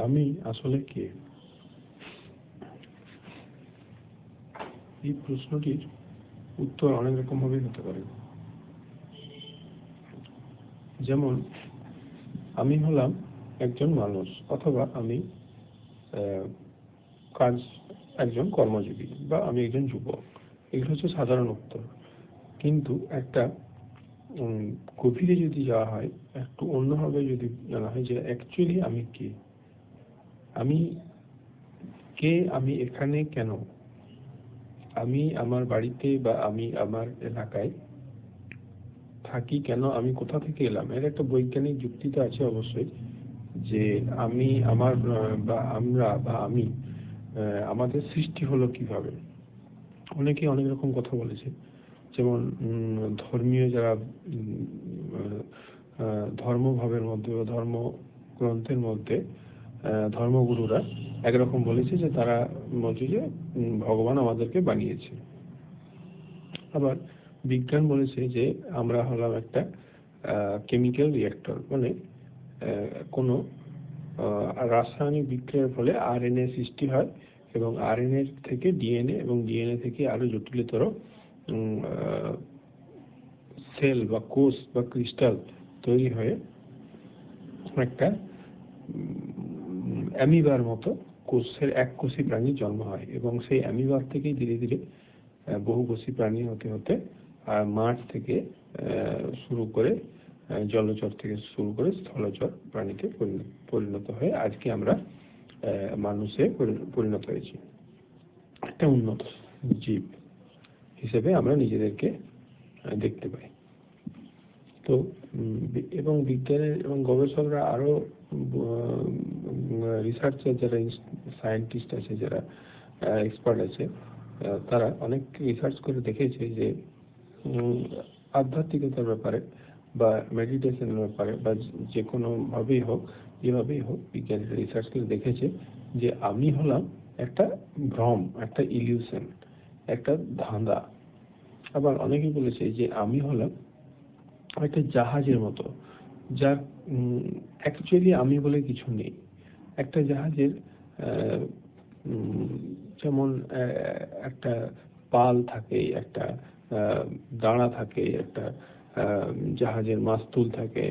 আমি আসলে কে? এই প্রশ্নটির উত্তর অনেক রকম ভাবেই হতে পারে। যেমন আমি হলাম একজন মানুষ, অথবা আমি একজন কর্মজীবী, বা আমি একজন যুবক। এগুলো হচ্ছে সাধারণ উত্তর। কিন্তু একটা গভীরে যদি যাওয়া হয়, একটু অন্যভাবে যদি জানা হয় যে অ্যাকচুয়ালি আমি কে, আমি কে, আমি এখানে কেন, আমি আমার বাড়িতে বা আমি আমার এলাকায় থাকি কেন, আমি কোথা থেকে এলাম, এর একটা বৈজ্ঞানিক যুক্তি তো আছে অবশ্যই। যে আমি আমার বা আমরা বা আমি আমাদের সৃষ্টি হলো কিভাবে। অনেকে অনেক রকম কথা বলেছে। যেমন ধর্মীয় যারা ধর্মভাবের মধ্যে বা ধর্মগ্রন্থের মধ্যে ধর্মগুরুরা একরকম বলেছে যে তারা বলছে যে ভগবান আমাদেরকে বানিয়েছে। আবার বিজ্ঞান বলেছে যে আমরা হলাম একটা কেমিক্যাল রিঅ্যাক্টর, মানে কোনো রাসায়নিক বিক্রিয়ার ফলে আরএনএ সৃষ্টি হয়, এবং আরএনএ থেকে ডিএনএ, এবং ডিএনএ থেকে আরো জটিলতর সেল বা কোষ বা ক্রিস্টাল তৈরি হয়ে একটা অ্যামিবার মতো কোষের এককোষী প্রাণীর জন্ম হয়, এবং সেই অ্যামিবার থেকেই ধীরে ধীরে বহুকোষী প্রাণী হতে হতে মাছ থেকে শুরু করে জলচর থেকে শুরু করে স্থলচর প্রাণীতে পরিণত হয়ে আজকে আমরা মানুষে পরিণত হয়েছি। একটা উন্নত জীব হিসেবে আমরা নিজেদেরকে দেখতে পাই। তো এবং বিজ্ঞানের এবং গবেষকরা আরো রিসার্চার যারা সায়েন্টিস্ট আছে, যারা এক্সপার্ট আছে, তারা অনেক রিসার্চ করে দেখেছে যে আধ্যাত্মিকতার ব্যাপারে বা মেডিটেশনের ব্যাপারে বা যে কোনো ভাবেই হোক, যেভাবেই হোক, বিজ্ঞানীরা রিসার্চ করে দেখেছে যে আমি হলাম একটা ভ্রম, একটা ইলিউশন, একটা ধাঁধা। আবার অনেকেই বলেছে যে আমি হলাম একটা জাহাজের মতো, যার অ্যাকচুয়ালি আমি বলে কিছু নেই। একটা জাহাজের যেমন একটা পাল থাকে, একটা দাঁড়া থাকে, একটা জাহাজের মাস্তুল থাকে,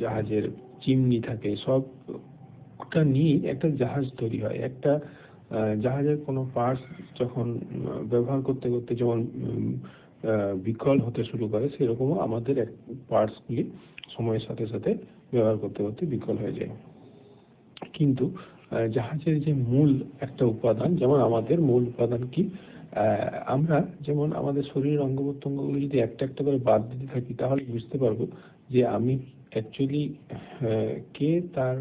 জাহাজের চিমনি থাকে, সবটা নিয়ে একটা জাহাজ তৈরি হয়। একটা জাহাজের কোনো পার্টস যখন ব্যবহার করতে করতে যেমন বিকল হতে শুরু করে, সেরকমও আমাদের পার্টসগুলি সময়ের সাথে সাথে ব্যবহার করতে করতে বিকল হয়ে যায়। কিন্তু জাহাজের যে মূল একটা উপাদান, যেমন আমাদের মূল উপাদান কি, আমরা যেমন আমাদের শরীরের অঙ্গ প্রত্যঙ্গগুলো যদি একটা একটা করে বাদ দিতে থাকি, তাহলে বুঝতে পারবো যে আমি অ্যাকচুয়ালি কে, তার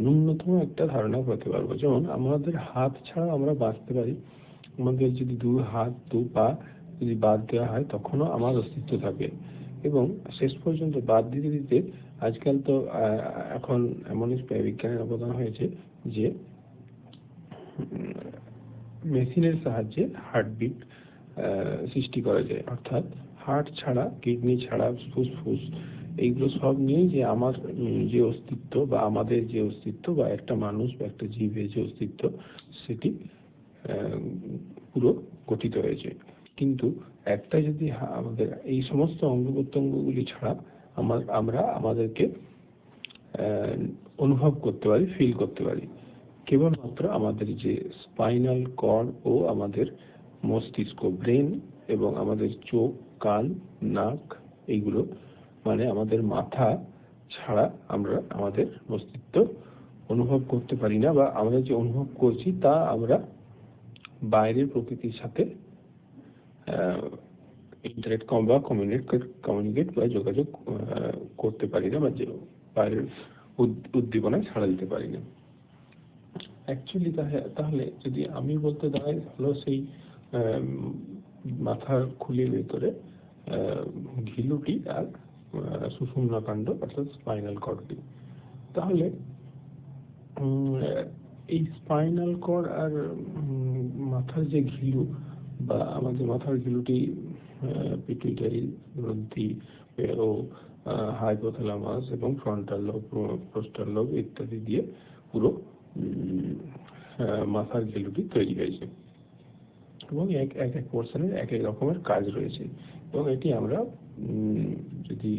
ন্যূনতম একটা ধারণা করতে পারবো। যেমন আমাদের হাত ছাড়া আমরা বাঁচতে পারি, আমাদের যদি দু হাত দু পা যদি বাদ দেওয়া হয় তখনও আমার অস্তিত্ব থাকে। এবং শেষ পর্যন্ত বাদ দিতে দিতে আজকাল তো এখন এমন বিজ্ঞানের অবদান হয়েছে যে মেশিনের সাহায্যে হার্টবিট সৃষ্টি করা যায়। অর্থাৎ হার্ট ছাড়া, কিডনি ছাড়া, ফুসফুস, এইগুলো সব নিয়েই যে আমার যে অস্তিত্ব বা আমাদের যে অস্তিত্ব বা একটা মানুষ বা একটা জীবের যে অস্তিত্ব, সেটি পুরো গঠিত হয়েছে। কিন্তু একটা যদি আমাদের এই সমস্ত অঙ্গ প্রত্যঙ্গগুলি ছাড়া আমরা আমাদেরকে অনুভব করতে পারি, ফিল করতে পারি কেবলমাত্র আমাদের যে স্পাইনাল কর্ড ও আমাদের মস্তিষ্ক, ব্রেন, এবং আমাদের চোখ, কান, নাক, এইগুলো, মানে আমাদের মাথা ছাড়া আমরা আমাদের অস্তিত্ব অনুভব করতে পারি না, বা আমরা যে অনুভব করছি তা আমরা বাইরের প্রকৃতির সাথে ইন্টারেক্ট বা কমিউনিকেট বা যোগাযোগ করতে পারি না, বা বাইরের উদ্দীপনায় ছাড়া দিতে পারি না। অ্যাকচুয়ালি তাহলে যদি আমি বলতে দাঁড়াই, হলো সেই মাথার খুলির ভেতরে ঘিলুটি আর সুষুম্না কাণ্ড, অর্থাৎ স্পাইনাল কর্ডটি। তাহলে এই স্পাইনাল কর্ড আর মাথার যে ঘিলু, বা আমাদের মাথার ঘিলুটি পিটুইটারি গ্রন্থি ও হাইপোথ্যালামাস এবং ফ্রন্টাল লোব, পোস্টাল লোব ইত্যাদি দিয়ে পুরো মাথার ঘেলুটি তৈরি হয়েছে এবং এক এক পোর্শনের এক এক রকমের কাজ রয়েছে। এবং এটি আমরা যদি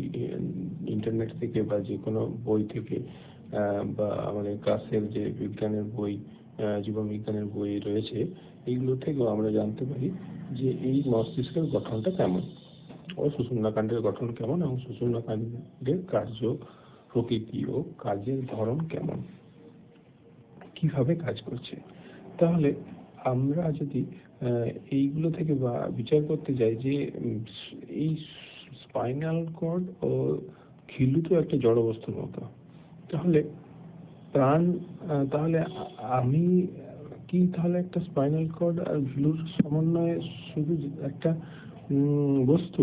ইন্টারনেট থেকে বা যে কোনো বই থেকে বা আমাদের ক্লাসের যে বিজ্ঞানের বই, জীববিজ্ঞানের বই রয়েছে, এইগুলো থেকেও আমরা জানতে পারি যে এই মস্তিষ্কের গঠনটা কেমন ও সুষুম্নাকাণ্ডের গঠন কেমন এবং সুষুম্নাকাণ্ডের কার্য প্রকৃতি ও কাজের ধরন কেমন, কিভাবে কাজ করছে। তাহলে আমরা যদি এইগুলো থেকে বা বিচার করতে যাই যে এই স্পাইনাল কর্ড ও ঘিলু তো একটা জড় বস্তুর মতো, তাহলে প্রাণ, তাহলে আমি কি তাহলে একটা স্পাইনাল কর্ড আর ঘিলুর সমন্বয়ে শুধু একটা বস্তু,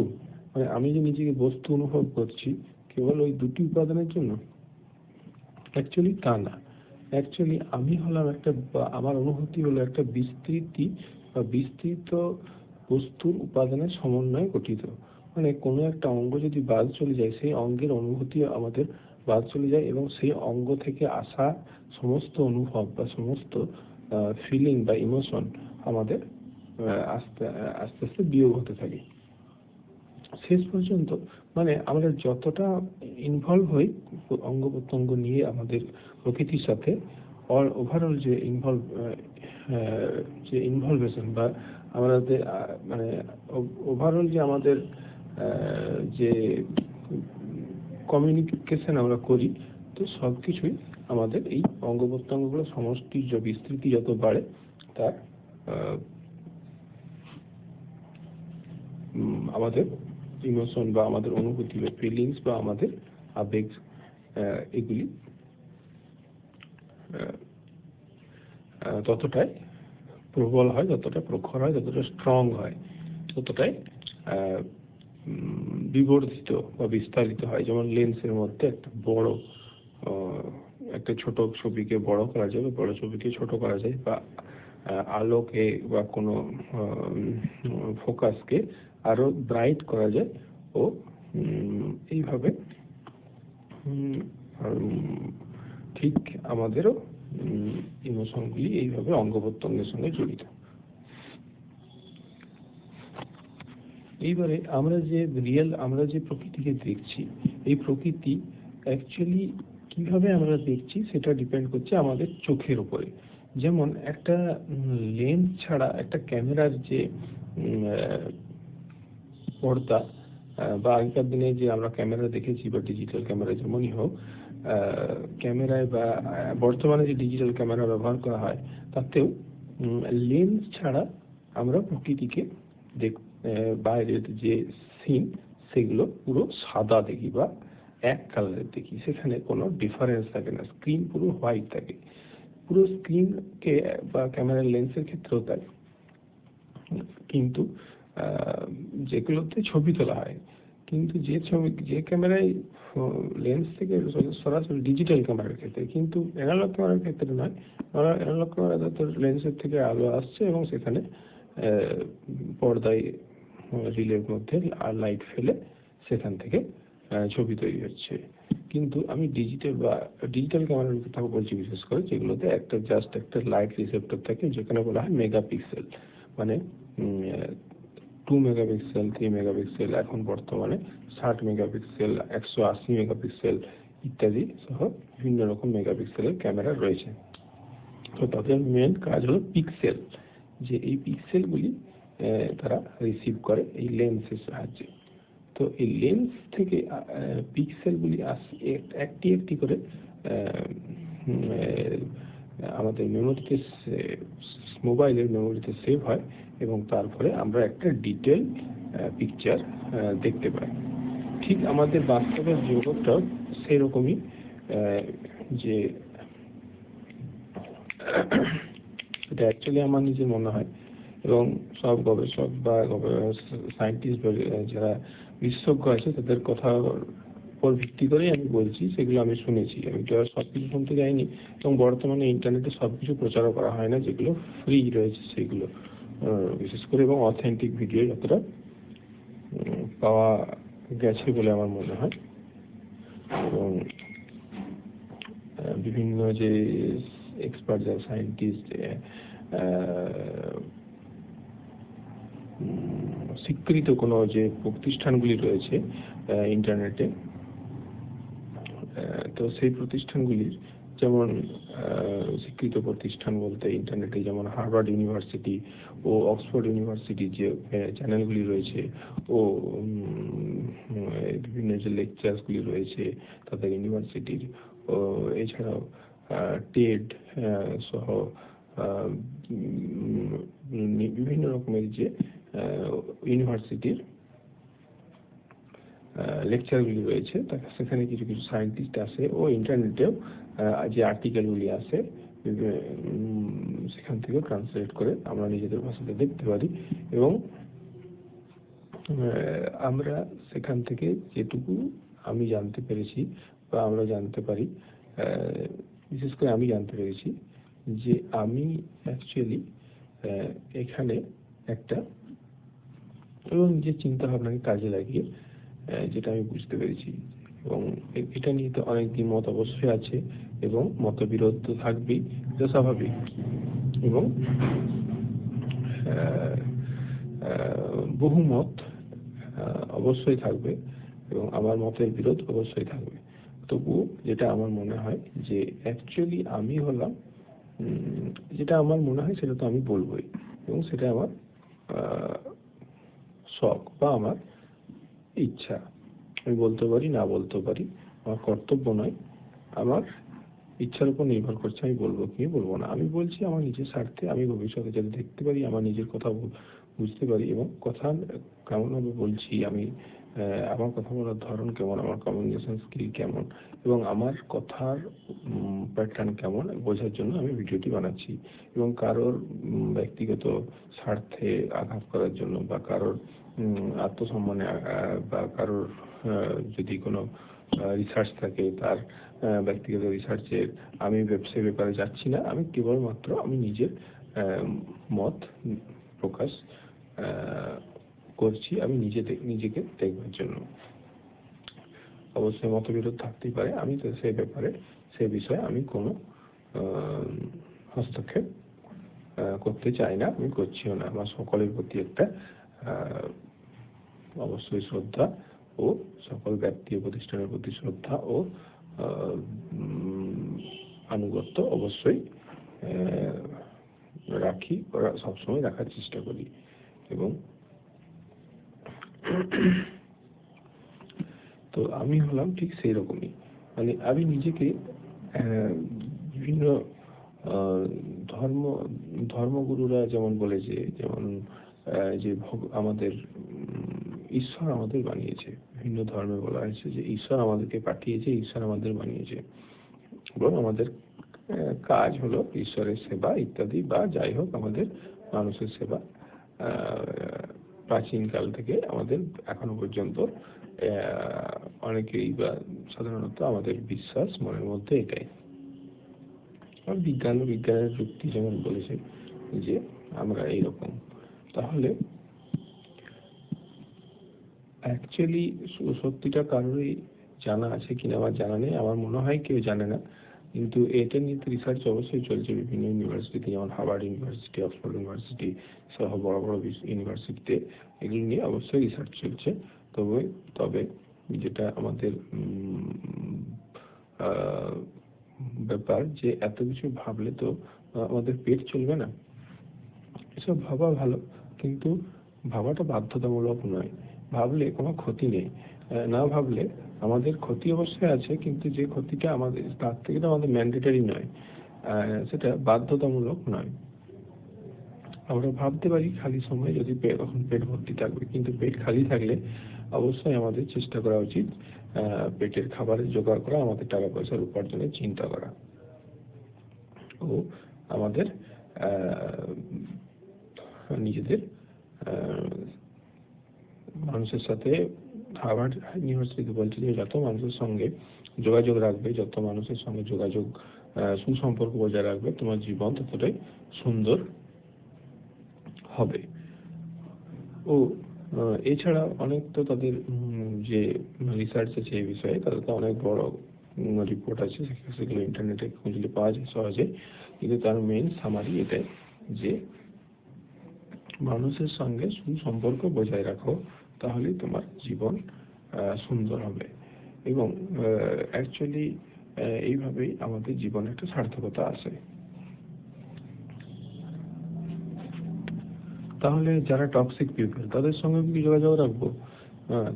মানে আমি যে নিজেকে বস্তু অনুভব করছি কেবল ওই দুটি উপাদানের জন্য? অ্যাকচুয়ালি তা না। অ্যাকচুয়ালি আমি হলাম একটা, আমার অনুভূতি হলো একটা বিস্তৃতি বা বিস্তৃত বস্তুর উপাদানের সমন্বয়ে গঠিত। মানে কোনো একটা অঙ্গ যদি বাদ চলে যায়, সেই অঙ্গের অনুভূতি আমাদের বাদ চলে যায় এবং সেই অঙ্গ থেকে আসা সমস্ত অনুভব বা সমস্ত ফিলিং বা ইমোশন আমাদের আস্তে আস্তে আস্তে বিয়োগ হতে থাকে শেষ পর্যন্ত। মানে আমরা যতটা ইনভলভ হই অঙ্গ প্রত্যঙ্গ নিয়ে আমাদের প্রকৃতির সাথে, ওভারঅল যে ইনভলভেশন বা আমাদের মানে ওভারঅল যে আমাদের যে কমিউনিকেশন আমরা করি, তো সব কিছুই আমাদের এই অঙ্গ প্রত্যঙ্গগুলো সমষ্টির যে বিস্তৃতি যত বাড়ে তার আমাদের ইমোশন বা আমাদের অনুভূতি বা ফিলিংস বা আমাদের আবেগ, এগুলি ততটাই প্রবল হয়, যতটা প্রখর হয়, যতটা স্ট্রং হয়, ততটাই বিবর্ধিত বা বিস্তারিত হয়। যেমন লেন্সের মধ্যে একটা বড় একটা ছোট ছবিকে বড় করা যায় বা বড় ছবিকে ছোট করা যায়, বা আলোকে বা কোনো ফোকাসকে আরো ব্রাইট করা যায়। ও এইভাবে ঠিক আমাদেরও ইমোশনগুলি এইভাবে অঙ্গ প্রত্যঙ্গের সঙ্গে জড়িত। এইবারে আমরা যে প্রকৃতিকে দেখছি, এই প্রকৃতি অ্যাকচুয়ালি কিভাবে আমরা দেখছি সেটা ডিপেন্ড করছে আমাদের চোখের উপরে। যেমন একটা লেন্স ছাড়া একটা ক্যামেরার যে পর্দা, বা আগেকার দিনে যে আমরা ক্যামেরা দেখেছি বা ডিজিটাল ক্যামেরা যেমনই হোক, ক্যামেরায় বা বর্তমানে যে ডিজিটাল ক্যামেরা ব্যবহার করা হয় তাতেও লেন্স ছাড়া আমরা প্রকৃতিকে বাইরের যে সিন সেগুলো পুরো সাদা দেখি বা এক কালারের দেখি, সেখানে কোনো ডিফারেন্স থাকে না, স্ক্রিন পুরো হোয়াইট থাকে। পুরো স্ক্রিনকে বা ক্যামেরার লেন্সের ক্ষেত্রেও তাই। কিন্তু যেগুলোতে ছবি তোলা হয়, কিন্তু যে ক্যামেরায় লেন্স থেকে সরাসরি ডিজিটাল ক্যামেরার ক্ষেত্রে, কিন্তু অ্যানালগ ক্যামেরার ক্ষেত্রে নয়। অ্যানালগ ক্যামেরাতে তো লেন্সের থেকে আলো আসছে এবং সেখানে পর্দায় রিলের মধ্যে লাইট ফেলে সেখান থেকে ছবি তৈরি হচ্ছে। কিন্তু আমি ডিজিটাল ক্যামেরার কথা বলছি বিশেষ করে, যেগুলোতে জাস্ট একটা লাইট রিসেপ্টর থাকে, যেখানে বলা হয় মেগাপিক্সেল, মানে 2 মেগাপিক্সেল, 3 মেগাপিক্সেল, এখন বর্তমানে 60 মেগাপিক্সেল, 180 মেগাপিক্সেল ইত্যাদি সহ বিভিন্ন রকম মেগাপিক্সেলের ক্যামেরা রয়েছে। তো তাদের মেন কাজ হলো পিক্সেল, যে এই পিক্সেলগুলি তারা রিসিভ করে এই লেন্সের সাহায্যে। তো এই লেন্স থেকে পিক্সেলগুলি একটি একটি করে আমাদের মেমোরিতে, মোবাইলের মেমোরিতে সেভ হয় এবং তারপরে আমরা একটা ডিটেল পিকচার দেখতে পাই। ঠিক আমাদের বাস্তবের জগৎটাও সেরকমই, যে এটা অ্যাকচুয়ালি আমার নিজের মনে হয়, এবং সব গবেষক বা সায়েন্টিস্ট যারা বিশেষজ্ঞ আছে তাদের কথার উপর ভিত্তি করেই আমি বলছি, সেগুলো আমি শুনেছি। আমি তো আর সব কিছু শুনতে যাইনি, এবং বর্তমানে ইন্টারনেটে সব কিছু প্রচারও করা হয় না, যেগুলো ফ্রি রয়েছে সেগুলো বিশেষ করে, এবং অথেন্টিক ভিডিও যতটা পাওয়া গেছে বলে আমার মনে হয়। এবং বিভিন্ন যে এক্সপার্ট যারা সায়েন্টিস্ট, স্বীকৃত কোনো যে প্রতিষ্ঠানগুলি রয়েছে ইন্টারনেটে, তো সেই প্রতিষ্ঠানগুলির যেমন স্বীকৃত প্রতিষ্ঠান বলতে ইন্টারনেটে যেমন হার্ভার্ড ইউনিভার্সিটি ও অক্সফোর্ড ইউনিভার্সিটি যে চ্যানেলগুলি রয়েছে, ও বিভিন্ন যে লেকচারসগুলি রয়েছে তাদের ইউনিভার্সিটির, ও এছাড়াও টেড সহ বিভিন্ন রকমের যে ইউনিভার্সিটির লেকচারগুলি রয়েছে, সেখানে কিছু কিছু সায়েন্টিস্ট আসে, ও ইন্টারনেটেও যে আর্টিকেলগুলি আসে সেখান থেকেও ট্রান্সলেট করে আমরা নিজেদের ভাষাতে দেখতে পারি। এবং আমরা সেখান থেকে যেটুকু আমি জানতে পেরেছি বা আমরা জানতে পারি, বিশেষ করে আমি জানতে পেরেছি যে আমি অ্যাকচুয়ালি এখানে একটা, এবং যে চিন্তা ভাবনাকে কাজে লাগিয়ে যেটা আমি বুঝতে পেরেছি, এবং এটা নিয়ে তো অনেক দ্বিমত অবশ্যই আছে এবং মতবিরোধ তো থাকবেই, এটা স্বাভাবিক, এবং বহুমত অবশ্যই থাকবে এবং আমার মতের বিরোধ অবশ্যই থাকবে। তবুও যেটা আমার মনে হয় যে অ্যাকচুয়ালি আমি হলাম, যেটা আমার মনে হয় সেটা তো আমি বলবোই, এবং সেটা আমার শখ বা আমার ইচ্ছা। আমি বলতে পারি, না বলতে পারি, আমার কর্তব্য নয়, আমার ইচ্ছার উপর নির্ভর করছে আমি বলবো কি বলবো না। আমি বলছি আমার নিজের স্বার্থে, আমি ভবিষ্যতে যাতে দেখতে পারি, আমার নিজের কথা বুঝতে পারি, এবং কথা কেমনভাবে বলছি আমি, আমার কথা বলার ধরন কেমন, আমার কমিউনিকেশন স্কিল কেমন, এবং আমার কথার প্যাটার্ন কেমন বোঝার জন্য আমি ভিডিওটি বানাচ্ছি। এবং কারোর ব্যক্তিগত স্বার্থে আঘাত করার জন্য বা কারোর আত্মসম্মানে বা কারোর যদি কোনো রিসার্চ থাকে তার ব্যক্তিগত রিসার্চের আমি সে ব্যাপারে যাচ্ছি না। আমি কেবলমাত্র আমি নিজের মত প্রকাশ করছি, আমি নিজেকে দেখবার জন্য। অবশ্যই মতবিরোধ থাকতেই পারে, আমি তো সে ব্যাপারে সে বিষয়ে আমি কোনো হস্তক্ষেপ করতে চাই না, আমি করছিও না। আমার সকলের প্রতি একটা অবশ্যই শ্রদ্ধা, ও সকল ব্যক্তি ও প্রতিষ্ঠানের প্রতি শ্রদ্ধা ও আনুগত্য অবশ্যই রাখি, সবসময় রাখার চেষ্টা করি। এবং তো আমি হলাম ঠিক সেই রকমই, মানে আমি নিজেকে বিভিন্ন ধর্মগুরুরা যেমন বলেছে, যেমন যে আমাদের ঈশ্বর আমাদের বানিয়েছে, বিভিন্ন ধর্মে বলা হয়েছে যে ঈশ্বর আমাদেরকে পাঠিয়েছে, ঈশ্বর আমাদের বানিয়েছে, এবং আমাদের কাজ হলো ঈশ্বরের সেবা ইত্যাদি, বা যাই হোক আমাদের মানুষের সেবা। প্রাচীনকাল থেকে আমাদের এখনো পর্যন্ত অনেকেই বা সাধারণত আমাদের বিশ্বাস মনের মধ্যে এটাই। আর বিজ্ঞানের যুক্তি যেমন বলেছে যে আমরা এইরকম। তাহলে অ্যাকচুয়ালি সত্যিটা কারোরই জানা আছে কিনা আমার জানা নেই, আমার মনে হয় কেউ জানে না, কিন্তু এটা নিয়ে তো রিসার্চ অবশ্যই চলছে বিভিন্ন ইউনিভার্সিটিতে, যেমন হার্ভার্ড ইউনিভার্সিটি, অক্সফোর্ড ইউনিভার্সিটি সহ বড় বড় ইউনিভার্সিটিতে এগুলো নিয়ে অবশ্যই রিসার্চ চলছে। তবে যেটা আমাদের ব্যাপার যে এত কিছু ভাবলে তো আমাদের পেট চলবে না। এসব ভাবা ভালো, কিন্তু ভাবাটা বাধ্যতামূলক নয়। ভাবলে কোনো ক্ষতি নেই, না ভাবলে আমাদের ক্ষতি অবশ্যই আছে, কিন্তু যে ক্ষতিটা আমাদের তার থেকে তো আমাদের ম্যান্ডেটরি নয়, সেটা বাধ্যতামূলক নয়। আমরা ভাবতে পারি খালি সময় যদি তখন পেট ভর্তি থাকবে, কিন্তু পেট খালি থাকলে অবশ্যই আমাদের চেষ্টা করা উচিত পেটের খাবারের জোগাড় করা, আমাদের টাকা পয়সার উপার্জনের চিন্তা করা, ও আমাদের নিজেদের মানুষের সাথে, হার্ভার্ড ইউনিভার্সিটি বলছে যে যত মানুষের সঙ্গে যোগাযোগ রাখবে, যত মানুষের সঙ্গে যোগাযোগ সুসম্পর্ক বজায় রাখবে, তোমার জীবন ততটাই সুন্দর হবে। ও এছাড়া অনেক তো তাদের যে রিসার্চ আছে এই বিষয়ে, তাদের তো অনেক বড় রিপোর্ট আছে, সেগুলো ইন্টারনেটে খুঁজলে পাওয়া যায় সহজে। কিন্তু তার মেইন সামারি এটাই যে মানুষের সঙ্গে সুসম্পর্ক বজায় রাখো, তাহলেই তোমার জীবন সুন্দর হবে। এবং অ্যাকচুয়ালি এইভাবেই আমাদের জীবনে একটা সার্থকতা আসে। তাহলে যারা টক্সিক পিপল, তাদের সঙ্গে কি যোগাযোগ রাখবো?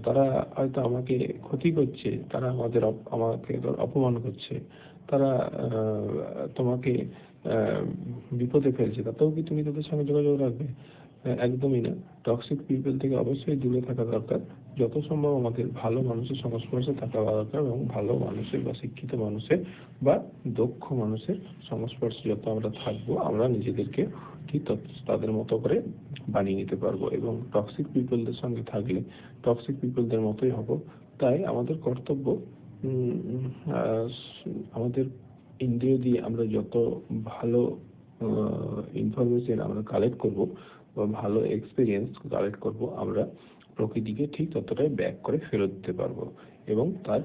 তারা হয়তো আমাকে ক্ষতি করছে, তারা আমাকে অপমান করছে, তারা তোমাকে বিপদে ফেলছে, তাতেও কি তুমি তাদের সঙ্গে যোগাযোগ রাখবে? একদমই না। টক্সিক পিপল থেকে অবশ্যই দূরে থাকা দরকার। যত সম্ভব আমাদের ভালো মানুষের সংস্পর্শে থাকা দরকার, এবং ভালো মানুষের বা শিক্ষিত মানুষের বা দক্ষ মানুষের সংস্পর্শে যত আমরা থাকবো, আমরা নিজেদেরকে ঠিক তাদের মতো করে বানিয়ে নিতে পারবো। এবং টক্সিক পিপলদের সঙ্গে থাকলে টক্সিক পিপলদের মতোই হব। তাই আমাদের কর্তব্য, আমাদের ইন্দ্রিয় দিয়ে আমরা যত ভালো ইনফরমেশন আমরা কালেক্ট করব বা ভালো এক্সপিরিয়েন্স কালেক্ট করব, আমরা প্রকৃতিকে ঠিক ততটাই ব্যাক করে ফেরত দিতে পারবো, এবং তার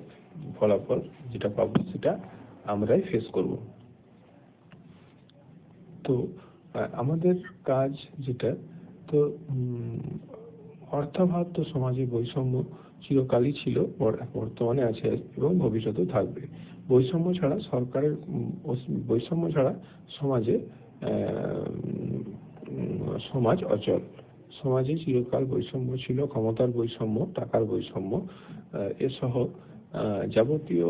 ফলাফল যেটা পাবো সেটা আমরাই ফেস করব। তো আমাদের কাজ যেটা, তো অর্থাভাব তো সমাজে বৈষম্য চিরকালই ছিল, বর্তমানে আছে এবং ভবিষ্যতেও থাকবে। বৈষম্য ছাড়া বৈষম্য ছাড়া সমাজে সমাজ অচল। সমাজে চিরকাল বৈষম্য ছিল, ক্ষমতার বৈষম্য, টাকার বৈষম্য, এসহ যাবতীয়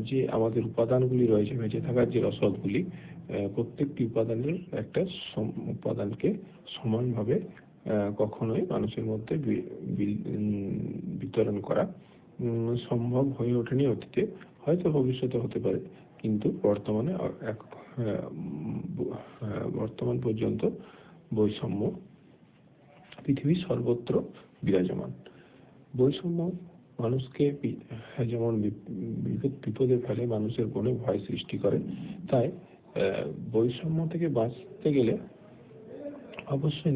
যে আমাদের উপাদানগুলি রয়েছে, বেঁচে থাকার যে রসদগুলি, প্রত্যেকটি উপাদানের একটা উপাদানকে সমানভাবে কখনোই মানুষের মধ্যে বিতরণ করা সম্ভব হয়ে ওঠেনি অতীতে, হয়তো ভবিষ্যতে হতে পারে, কিন্তু বর্তমান পর্যন্ত বৈষম্য পৃথিবীর সর্বত্র বিরাজমান। বৈষম্য মানুষকে যেমন বিপদে ফেলে, মানুষের মনে ভয় সৃষ্টি করে। তাই বৈষম্য থেকে বাঁচতে গেলে অবশ্যই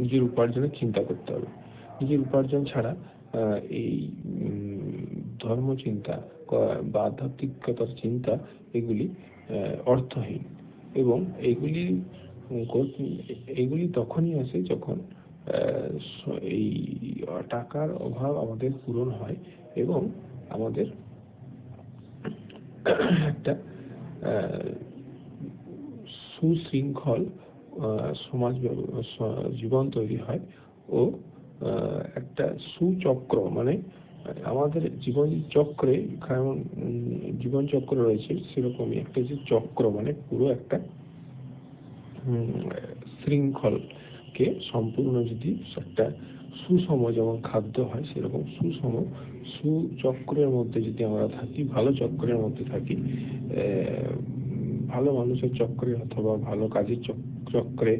নিজের উপার্জনের চিন্তা করতে হবে। নিজের উপার্জন ছাড়া এই ধর্ম চিন্তা বা আধ্যাত্মিকতার চিন্তা, এগুলি অর্থহীন। এবং এগুলি তখনই আসে যখন এই টাকার অভাব আমাদের পূরণ হয়, এবং আমাদের একটা সুশৃঙ্খল সমাজ জীবন তৈরি হয়, ও একটা সুচক্র, মানে আমাদের জীবন চক্র রয়েছে, সেরকমই একটা যে চক্র, মানে পুরো একটা শৃঙ্খলকে সম্পূর্ণ যদি একটা সুষম, যেমন খাদ্য হয় সেরকম সুচক্রের মধ্যে যদি আমরা থাকি, ভালো চক্রের মধ্যে থাকি, ভালো মানুষের চক্রে অথবা ভালো কাজের চক্রে,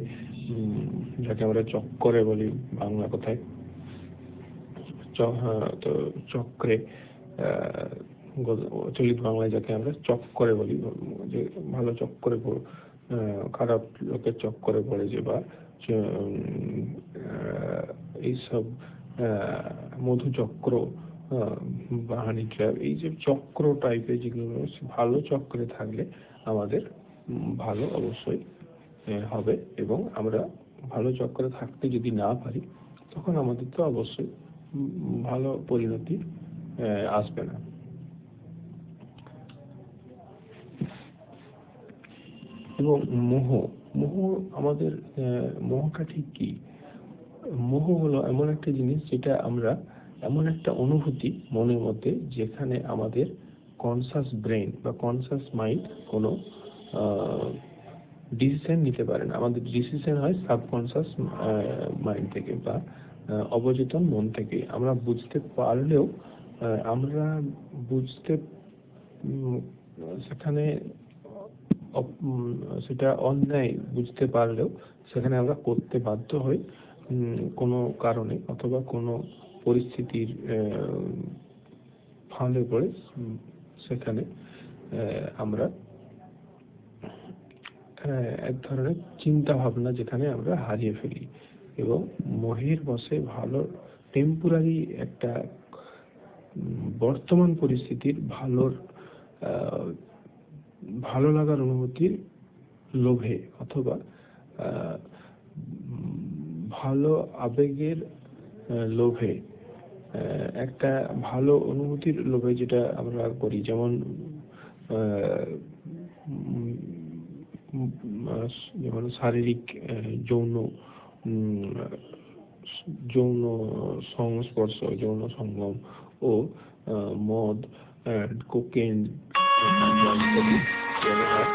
যাকে আমরা চক্করে বলি বাংলা কথায়, তো চক্রে, চলিত বাংলায় যাকে আমরা চক্করে বলি, যে ভালো চক্করে খারাপ লোকের চক্করে পড়ে যে, বা এইসব মধুচক্র বা হানি ট্র্যাপ, এই যে চক্র টাইপের যেগুলো, ভালো চক্রে থাকলে আমাদের ভালো অবশ্যই হবে। এবং আমরা ভালো চক্রে থাকতে যদি না পারি, তখন আমাদের তো অবশ্যই ভালো পরিণতি আসবে না। এবং মোহ আমাদের, মোহটা ঠিক কি? মোহ হলো এমন একটা জিনিস যেটা আমরা, এমন একটা অনুভূতি মনের মধ্যে, যেখানে আমাদের কনসাস ব্রেন বা কনসাস মাইন্ড কোনো ডিসিশন নিতে পারে না। আমাদের ডিসিশন হয় সাবকনসাস মাইন্ড থেকে বা অবচেতন মন থেকে। আমরা বুঝতে পারলেও, আমরা বুঝতে সেখানে সেটা অন্যায় বুঝতে পারলেও, সেখানে আমরা করতে বাধ্য হই কোনো কারণে, অথবা কোনো পরিস্থিতির ফাঁদে পড়ে সেখানে আমরা এক ধরনের চিন্তা ভাবনা যেখানে আমরা হারিয়ে ফেলি। এবং মোহের বশে ভালো টেম্পোরারি একটা বর্তমান পরিস্থিতির ভালো লাগার অনুভূতির লোভে অথবা ভালো আবেগের লোভে, একটা ভালো অনুভূতির লোভে যেটা আমরা করি, যেমন যেমন শারীরিক যৌন যৌন সংস্পর্শ, যৌন সঙ্গম ও মদ, কোকেন ব্যবহার